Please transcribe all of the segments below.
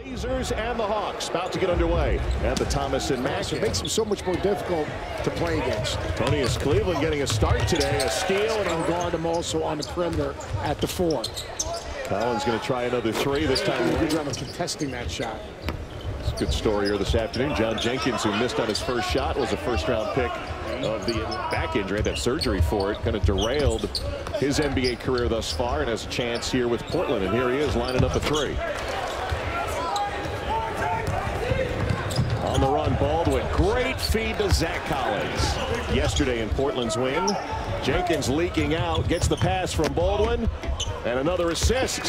Blazers and the Hawks about to get underway at the Thomas and Mack. It makes them so much more difficult to play against. Tonius Cleveland getting a start today, a steal, And guard them also on the perimeter at the 4. Collins going to try another 3 this time. Good job of contesting that shot. It's a good story here this afternoon. John Jenkins, who missed on his first shot, was a first-round pick of the back injury, had to have surgery for it, kind of derailed his NBA career thus far, and has a chance here with Portland. And here he is lining up a 3. On the run, Baldwin. Great feed to Zach Collins. Yesterday in Portland's win. Jenkins leaking out, gets the pass from Baldwin, and another assist.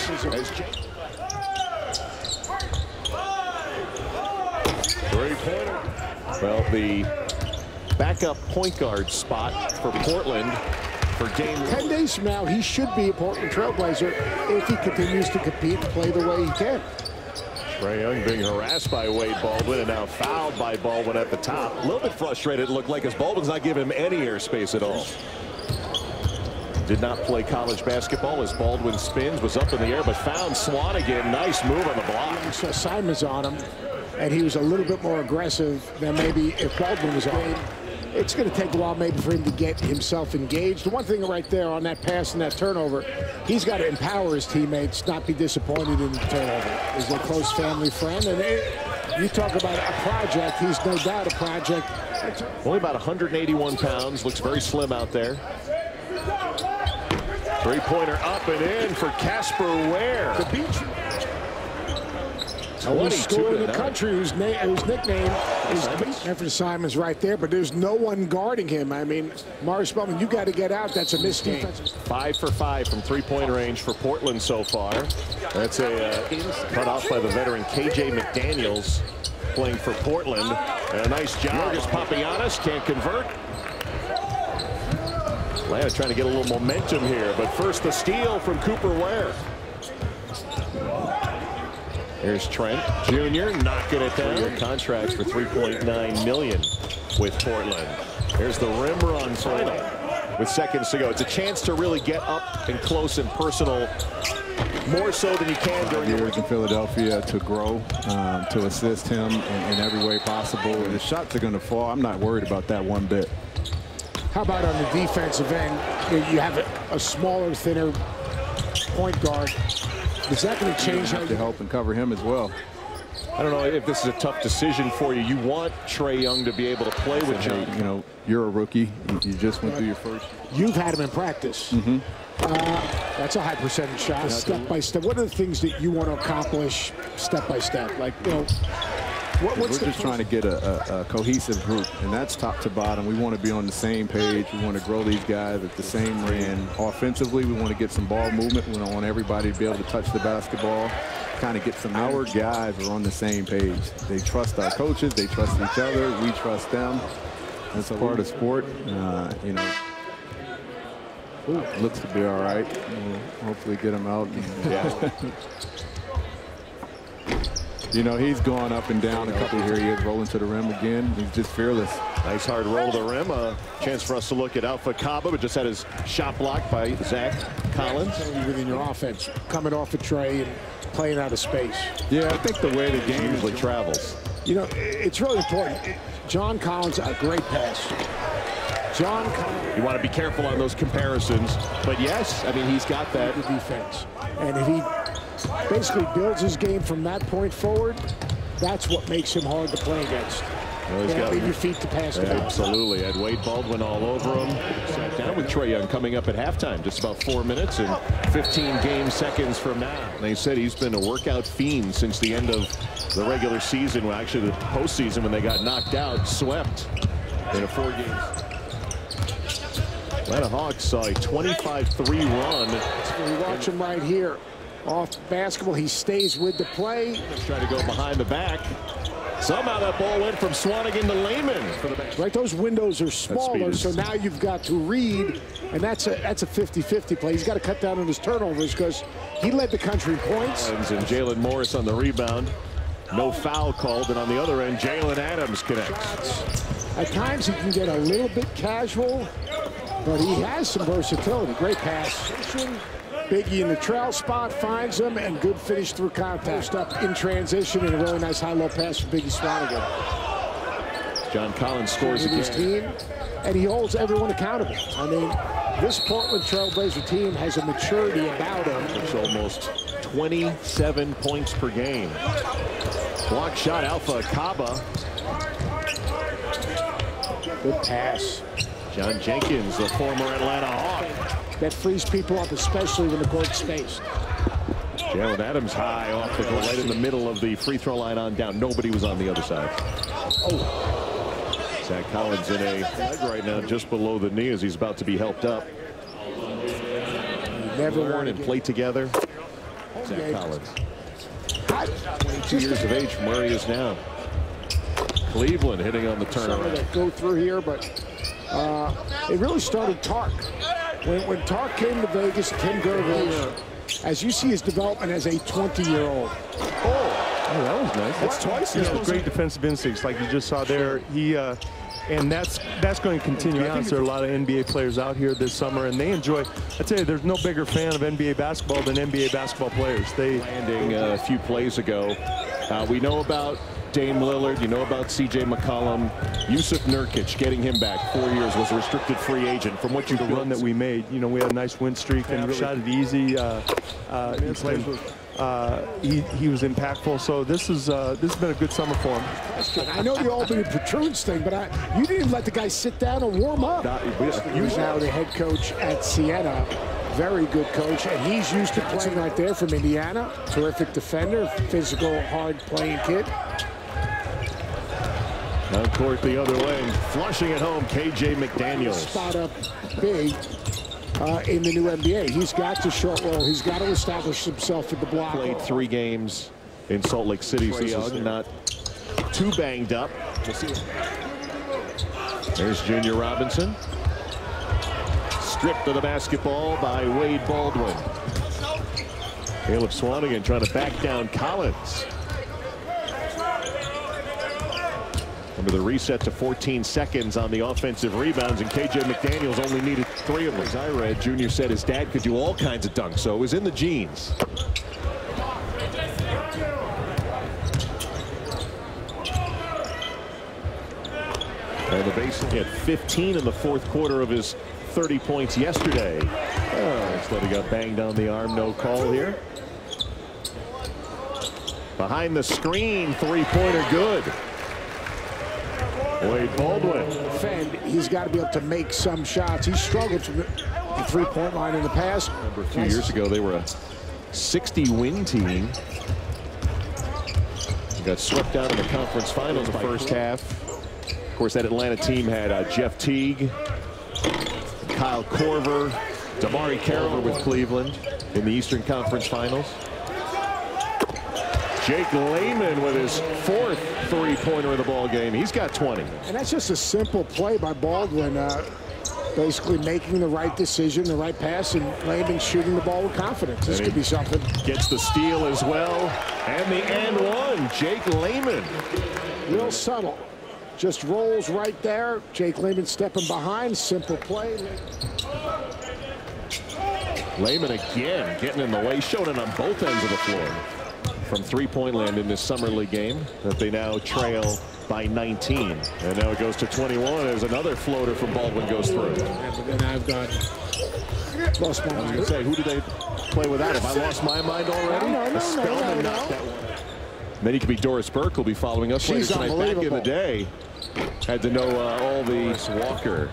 Three-pointer. Well, the backup point guard spot for Portland for game 10 days from now, he should be a Portland Trailblazer if he continues to compete and play the way he can. Trae Young being harassed by Wade Baldwin and now fouled by Baldwin at the top. A little bit frustrated, it looked like, as Baldwin's not giving him any airspace at all. Did not play college basketball as Baldwin spins, was up in the air, but found Swanigan. Nice move on the block. So Simon's on him, and he was a little bit more aggressive than maybe if Baldwin was on him. It's going to take a while maybe for him to get himself engaged. The one thing right there on that pass and that turnover, he's got to empower his teammates, not be disappointed in the turnover. He's a close family friend, and you talk about a project, he's no doubt a project. Only about 181 pounds, looks very slim out there. Three-pointer up and in for Casper Ware. The beach. Only scorer in the country whose nickname is Anfernee. Simon's right there, but there's no one guarding him. I mean, Morris Spellman, you got to get out. That's a missed game. 5 for 5 from three-point range for Portland so far. That's a cut off by the veteran KJ McDaniels playing for Portland. And a nice job. Just Papagiannis can't convert. Atlanta trying to get a little momentum here, but first the steal from Cooper Ware. Here's Trent Jr. knocking it down. Contracts for $3.9 million with Portland. Here's the rim run final with seconds to go. It's a chance to really get up and close and personal, more so than you can during years in Philadelphia, to grow, to assist him in every way possible. And the shots are going to fall. I'm not worried about that one bit. How about on the defensive end? You have a smaller, thinner point guard. Is that going to change how you to help and cover him as well? I don't know if this is a tough decision for you. You want Trae Young to be able to play with John. You know, you're a rookie. You just went through your first. You've had him in practice. That's a high percentage shot, step by step. What are the things that you want to accomplish step by step? Like, you know, we're just trying to get a cohesive group, and that's top to bottom. We want to be on the same page. We want to grow these guys at the same rate. Offensively, we want to get some ball movement. We don't want everybody to be able to touch the basketball. Kind of get some. Our guys are on the same page. They trust our coaches. They trust each other. We trust them. That's a part of sport. You know, looks to be all right. We'll hopefully get him out. Yeah. You know, he's gone up and down a couple. Here he is rolling to the rim again. He's just fearless. Nice hard roll to the rim. A chance for us to look at Alpha Kaba, but just had his shot blocked by Zach Collins. Within your offense, coming off a Trae and playing out of space. Yeah, I think the way the game usually travels. You know, it's really important. John Collins, a great pass. John Collins. You want to be careful on those comparisons, but yes, I mean, he's got that. The defense. And if he basically builds his game from that point forward, that's what makes him hard to play against. Well, he's got leave your feet to pass it out. Absolutely. Had Wade Baldwin all over him. Sat down with Trae Young coming up at halftime. Just about 4 minutes and 15 game seconds from now. They said he's been a workout fiend since the end of the regular season. Well, actually, the postseason when they got knocked out, swept in a 4 games. Atlanta Hawks saw a 25-3 run. We watch him right here. Off basketball, he stays with the play. Let's try to go behind the back. Somehow that ball went from Swanigan to Layman for the back. Right, those windows are smaller, so now you've got to read, and that's a 50-50 play. He's got to cut down on his turnovers because he led the country in points. And Jalen Morris on the rebound. No foul called, and on the other end, Jalen Adams connects. At times he can get a little bit casual, but he has some versatility. Great pass. Biggie in the trail spot, finds him, and good finish through contact. Up in transition, and a really nice high-low pass for Biggie Swanigan. John Collins scores again. His team, and he holds everyone accountable. I mean, this Portland Trailblazer team has a maturity about them. It's almost 27 points per game. Block shot, Alpha Kaba. Good pass. John Jenkins, the former Atlanta Hawk. That frees people up, especially when the court's spaced. Jalen Adams high off the goal, right in the middle of the free throw line on down. Nobody was on the other side. Oh. Zach Collins in a leg right now, just below the knee as he's about to be helped up. Never Learn and play together. Zach Collins. 22 years of age from where he is now. Cleveland hitting on the turnaround. That go through here, but it really started Tark. When Tark came to Vegas, Tim Gervais, as you see his development as a 20-year-old. Oh, that was nice. That's twice. Yeah, great defensive instincts, like you just saw there. And that's going to continue on. There are a lot of NBA players out here this summer, and they enjoy. I tell you, there's no bigger fan of NBA basketball than NBA basketball players. They landing a few plays ago. We know about Dame Lillard. You know about C.J. McCollum. Yusuf Nurkic, getting him back 4 years, was a restricted free agent. From what you the run that we made, you know, we had a nice win streak and really shot it easy. He was impactful. So this has been a good summer for him. I know the Albany Protrudes thing, but you didn't even let the guy sit down and warm up. He's now the head coach at Siena. Very good coach, and he's used to playing right there from Indiana. Terrific defender, physical, hard-playing kid. Now court the other way, flushing it home, KJ McDaniels. Spot up big in the new NBA. He's got to short roll. He's got to establish himself at the block. Played 3 games in Salt Lake City, so he's not too banged up. We'll see. There's Junior Robinson. Stripped of the basketball by Wade Baldwin. Caleb Swanigan trying to back down Collins. Under the reset to 14 seconds on the offensive rebounds, and KJ McDaniels only needed 3 of them. As I read, Junior said his dad could do all kinds of dunks, so it was in the genes. And the Basin hit 15 in the 4th quarter of his 30 points yesterday. Instead he got banged on the arm, no call here. Behind the screen, 3-pointer good. Wade Baldwin. He's got to be able to make some shots. He struggled from the 3-point line in the past. Remember a few years ago, they were a 60-win team. They got swept out in the conference finals the first half. Of course, that Atlanta team had Jeff Teague, Kyle Korver, Damari Carroll with Cleveland in the Eastern Conference Finals. Jake Layman with his 4th 3-pointer of the ball game. He's got 20. And that's just a simple play by Baldwin, basically making the right decision, the right pass, and Layman shooting the ball with confidence. This could be something. Gets the steal as well. And the and one, Jake Layman. Real subtle. Just rolls right there. Jake Layman stepping behind. Simple play. Layman again getting in the way, showing it on both ends of the floor. From 3-point land in this summer league game that they now trail by 19. And now it goes to 21 as another floater from Baldwin goes through. Yeah, but then I've got lost my mind. I was going to say, who did they play without? Have I lost my mind already? No. Then he could be Doris Burke, will be following us later tonight. Back in the day, had to know all the Walker.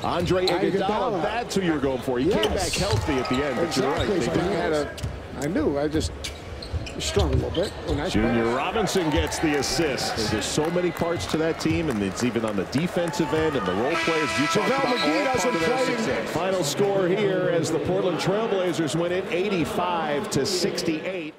Andre Iguodala, that's who you were going for. He came back healthy at the end, but exactly. you're right. I knew. I just struggled a little bit. Junior Robinson gets the assist. There's so many parts to that team, and it's even on the defensive end and the role players. You talked about all part of their success. Final score here as the Portland Trailblazers win it 85-68.